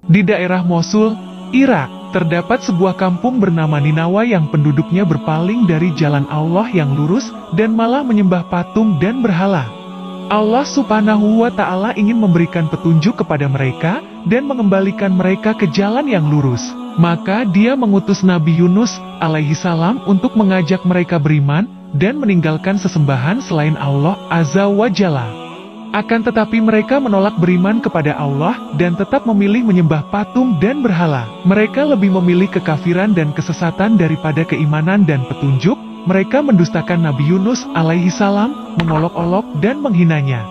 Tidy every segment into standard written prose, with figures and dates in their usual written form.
Di daerah Mosul, Irak, terdapat sebuah kampung bernama Ninawa yang penduduknya berpaling dari jalan Allah yang lurus dan malah menyembah patung dan berhala. Allah Subhanahu wa Ta'ala ingin memberikan petunjuk kepada mereka dan mengembalikan mereka ke jalan yang lurus. Maka Dia mengutus Nabi Yunus alaihi salam untuk mengajak mereka beriman dan meninggalkan sesembahan selain Allah Azza wa Jalla. Akan tetapi mereka menolak beriman kepada Allah dan tetap memilih menyembah patung dan berhala. Mereka lebih memilih kekafiran dan kesesatan daripada keimanan dan petunjuk. Mereka mendustakan Nabi Yunus alaihi salam, mengolok-olok dan menghinanya.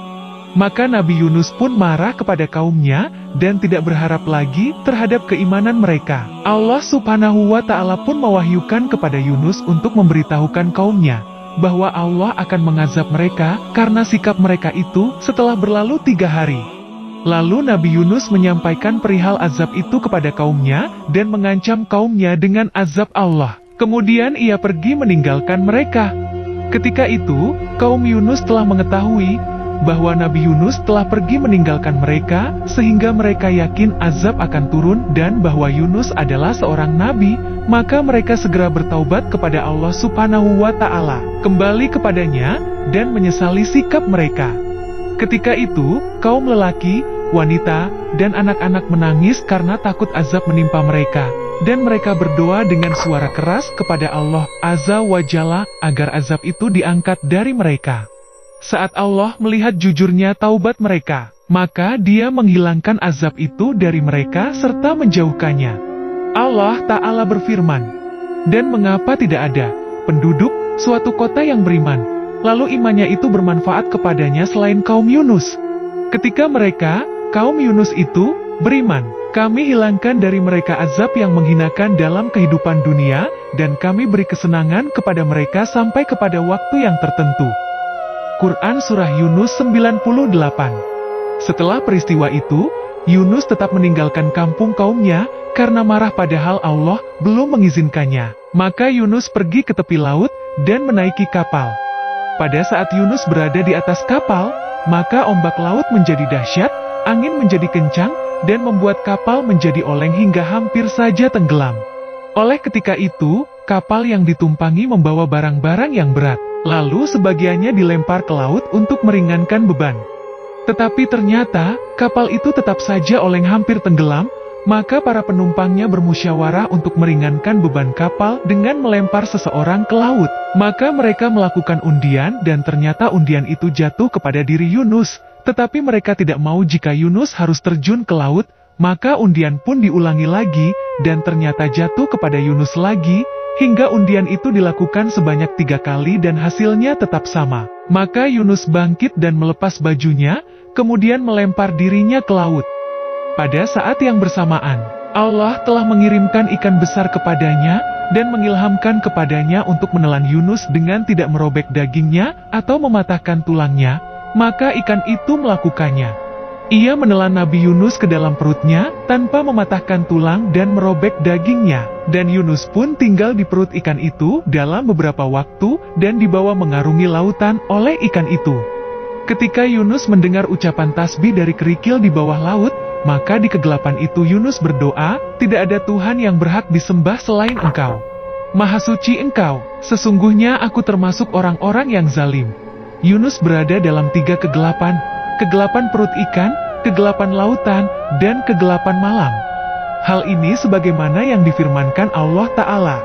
Maka Nabi Yunus pun marah kepada kaumnya dan tidak berharap lagi terhadap keimanan mereka. Allah Subhanahu wa Ta'ala pun mewahyukan kepada Yunus untuk memberitahukan kaumnya bahwa Allah akan mengazab mereka karena sikap mereka itu setelah berlalu 3 hari. Lalu Nabi Yunus menyampaikan perihal azab itu kepada kaumnya dan mengancam kaumnya dengan azab Allah. Kemudian ia pergi meninggalkan mereka. Ketika itu, kaum Yunus telah mengetahui bahwa Nabi Yunus telah pergi meninggalkan mereka, sehingga mereka yakin azab akan turun dan bahwa Yunus adalah seorang nabi, maka mereka segera bertaubat kepada Allah Subhanahu wa Ta'ala, kembali kepadanya, dan menyesali sikap mereka. Ketika itu, kaum lelaki, wanita, dan anak-anak menangis karena takut azab menimpa mereka. Dan mereka berdoa dengan suara keras kepada Allah Azza wa Jalla agar azab itu diangkat dari mereka. Saat Allah melihat jujurnya taubat mereka, maka Dia menghilangkan azab itu dari mereka serta menjauhkannya. Allah Ta'ala berfirman, "Dan mengapa tidak ada penduduk suatu kota yang beriman, lalu imannya itu bermanfaat kepadanya selain kaum Yunus? Ketika mereka, kaum Yunus itu, beriman, kami hilangkan dari mereka azab yang menghinakan dalam kehidupan dunia, dan kami beri kesenangan kepada mereka sampai kepada waktu yang tertentu." Quran Surah Yunus 98. Setelah peristiwa itu, Yunus tetap meninggalkan kampung kaumnya, karena marah padahal Allah belum mengizinkannya. Maka Yunus pergi ke tepi laut, dan menaiki kapal. Pada saat Yunus berada di atas kapal, maka ombak laut menjadi dahsyat, angin menjadi kencang, dan membuat kapal menjadi oleng hingga hampir saja tenggelam. Oleh ketika itu, kapal yang ditumpangi membawa barang-barang yang berat. Lalu sebagiannya dilempar ke laut untuk meringankan beban. Tetapi ternyata, kapal itu tetap saja oleng hampir tenggelam, maka para penumpangnya bermusyawarah untuk meringankan beban kapal dengan melempar seseorang ke laut. Maka mereka melakukan undian dan ternyata undian itu jatuh kepada diri Yunus. Tetapi mereka tidak mau jika Yunus harus terjun ke laut, maka undian pun diulangi lagi, dan ternyata jatuh kepada Yunus lagi, hingga undian itu dilakukan sebanyak 3 kali dan hasilnya tetap sama. Maka Yunus bangkit dan melepas bajunya, kemudian melempar dirinya ke laut. Pada saat yang bersamaan, Allah telah mengirimkan ikan besar kepadanya, dan mengilhamkan kepadanya untuk menelan Yunus dengan tidak merobek dagingnya, atau mematahkan tulangnya. Maka ikan itu melakukannya. Ia menelan Nabi Yunus ke dalam perutnya, tanpa mematahkan tulang dan merobek dagingnya. Dan Yunus pun tinggal di perut ikan itu dalam beberapa waktu, dan dibawa mengarungi lautan oleh ikan itu. Ketika Yunus mendengar ucapan tasbih dari kerikil di bawah laut, maka di kegelapan itu Yunus berdoa, "Tidak ada Tuhan yang berhak disembah selain Engkau. Maha suci Engkau, sesungguhnya aku termasuk orang-orang yang zalim." Yunus berada dalam 3 kegelapan, kegelapan perut ikan, kegelapan lautan, dan kegelapan malam. Hal ini sebagaimana yang difirmankan Allah Ta'ala.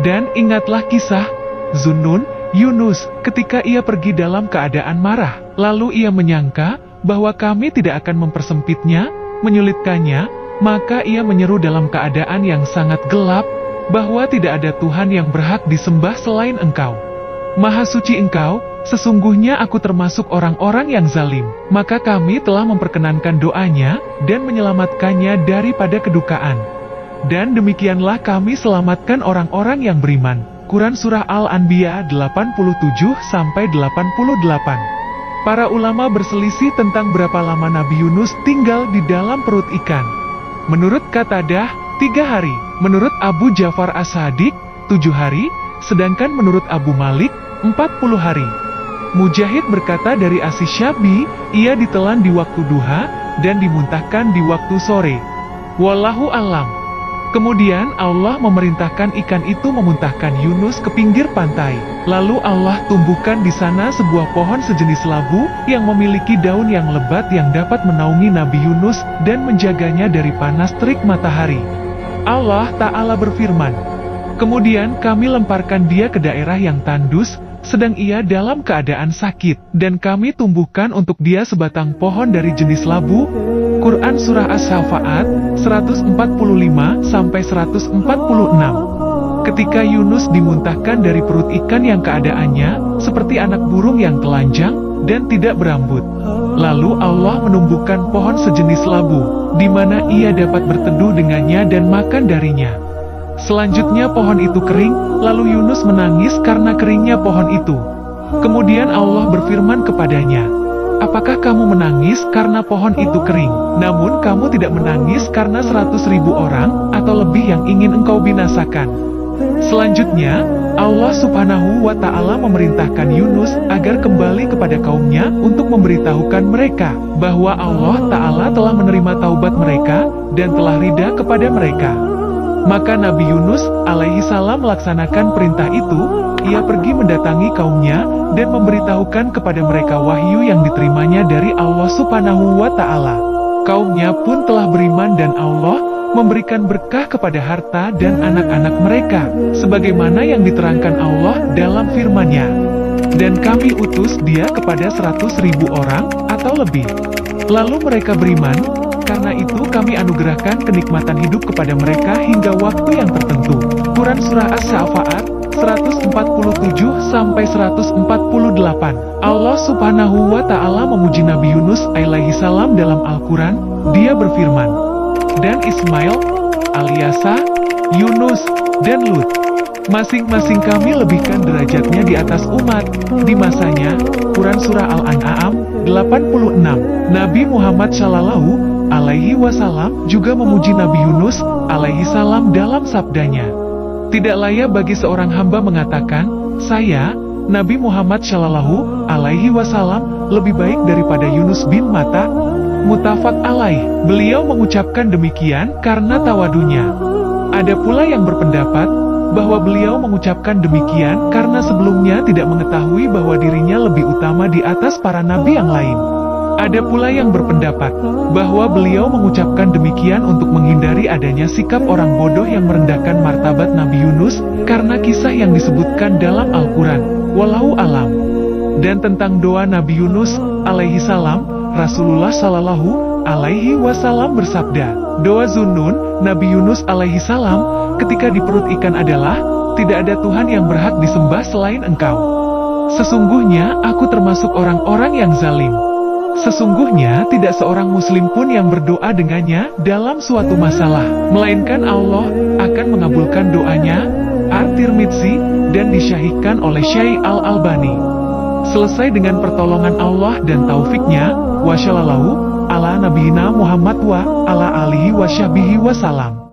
Dan ingatlah kisah Zunnun, Yunus, ketika ia pergi dalam keadaan marah. Lalu ia menyangka bahwa kami tidak akan mempersempitnya, menyulitkannya, maka ia menyeru dalam keadaan yang sangat gelap, bahwa tidak ada Tuhan yang berhak disembah selain Engkau. Maha suci Engkau, sesungguhnya aku termasuk orang-orang yang zalim. Maka kami telah memperkenankan doanya, dan menyelamatkannya daripada kedukaan. Dan demikianlah kami selamatkan orang-orang yang beriman. Quran Surah Al-Anbiya 87-88. Para ulama berselisih tentang berapa lama Nabi Yunus tinggal di dalam perut ikan. Menurut Qatadah, 3 hari. Menurut Abu Ja'far As-Sadiq, 7 hari. Sedangkan menurut Abu Malik, 40 hari. Mujahid berkata dari Asy-Syabi, ia ditelan di waktu duha, dan dimuntahkan di waktu sore. Wallahu alam. Kemudian Allah memerintahkan ikan itu memuntahkan Yunus ke pinggir pantai. Lalu Allah tumbuhkan di sana sebuah pohon sejenis labu yang memiliki daun yang lebat yang dapat menaungi Nabi Yunus dan menjaganya dari panas terik matahari. Allah Ta'ala berfirman, "Kemudian kami lemparkan dia ke daerah yang tandus, sedang ia dalam keadaan sakit, dan kami tumbuhkan untuk dia sebatang pohon dari jenis labu." Quran Surah As-Safaat 145-146. Ketika Yunus dimuntahkan dari perut ikan yang keadaannya seperti anak burung yang telanjang dan tidak berambut, lalu Allah menumbuhkan pohon sejenis labu, di mana ia dapat berteduh dengannya dan makan darinya. Selanjutnya pohon itu kering, lalu Yunus menangis karena keringnya pohon itu. Kemudian Allah berfirman kepadanya, "Apakah kamu menangis karena pohon itu kering? Namun kamu tidak menangis karena 100.000 orang atau lebih yang ingin engkau binasakan." Selanjutnya, Allah Subhanahu wa Ta'ala memerintahkan Yunus agar kembali kepada kaumnya untuk memberitahukan mereka bahwa Allah Ta'ala telah menerima taubat mereka dan telah ridha kepada mereka. Maka Nabi Yunus alaihi salam melaksanakan perintah itu. Ia pergi mendatangi kaumnya dan memberitahukan kepada mereka wahyu yang diterimanya dari Allah Subhanahu wa Ta'ala. Kaumnya pun telah beriman dan Allah memberikan berkah kepada harta dan anak-anak mereka, sebagaimana yang diterangkan Allah dalam firman-Nya. Dan kami utus dia kepada 100.000 orang atau lebih. Lalu mereka beriman, karena itu kami anugerahkan kenikmatan hidup kepada mereka hingga waktu yang tertentu. Quran Surah As-Safaat 147-148. Allah Subhanahu wa Ta'ala memuji Nabi Yunus alaihi salam dalam Al-Quran. Dia berfirman, "Dan Ismail, Alyasa, Yunus, dan Lut, masing-masing kami lebihkan derajatnya di atas umat di masanya." Quran Surah Al-An'am 86. Nabi Muhammad Shallallahu alaihi wasallam juga memuji Nabi Yunus alaihi salam dalam sabdanya, "Tidak layak bagi seorang hamba mengatakan, saya, Nabi Muhammad Shallallahu alaihi wasallam, lebih baik daripada Yunus bin Matta." Muttafaq alaih. Beliau mengucapkan demikian karena tawadunya. Ada pula yang berpendapat bahwa beliau mengucapkan demikian karena sebelumnya tidak mengetahui bahwa dirinya lebih utama di atas para nabi yang lain. Ada pula yang berpendapat bahwa beliau mengucapkan demikian untuk menghindari adanya sikap orang bodoh yang merendahkan martabat Nabi Yunus karena kisah yang disebutkan dalam Al-Quran. Wallahu alam. Dan tentang doa Nabi Yunus alaihi salam, Rasulullah Shallallahu alaihi wasallam bersabda, doa Zunnun, Nabi Yunus alaihi salam, ketika di perut ikan adalah, "Tidak ada Tuhan yang berhak disembah selain Engkau. Sesungguhnya aku termasuk orang-orang yang zalim. Sesungguhnya tidak seorang muslim pun yang berdoa dengannya dalam suatu masalah, melainkan Allah akan mengabulkan doanya." At-Tirmidzi dan disyahihkan oleh Syekh Al-Albani. Selesai dengan pertolongan Allah dan taufiknya, wa shallallahu ala nabiyina Muhammad wa ala alihi wa sahbihi wasalam.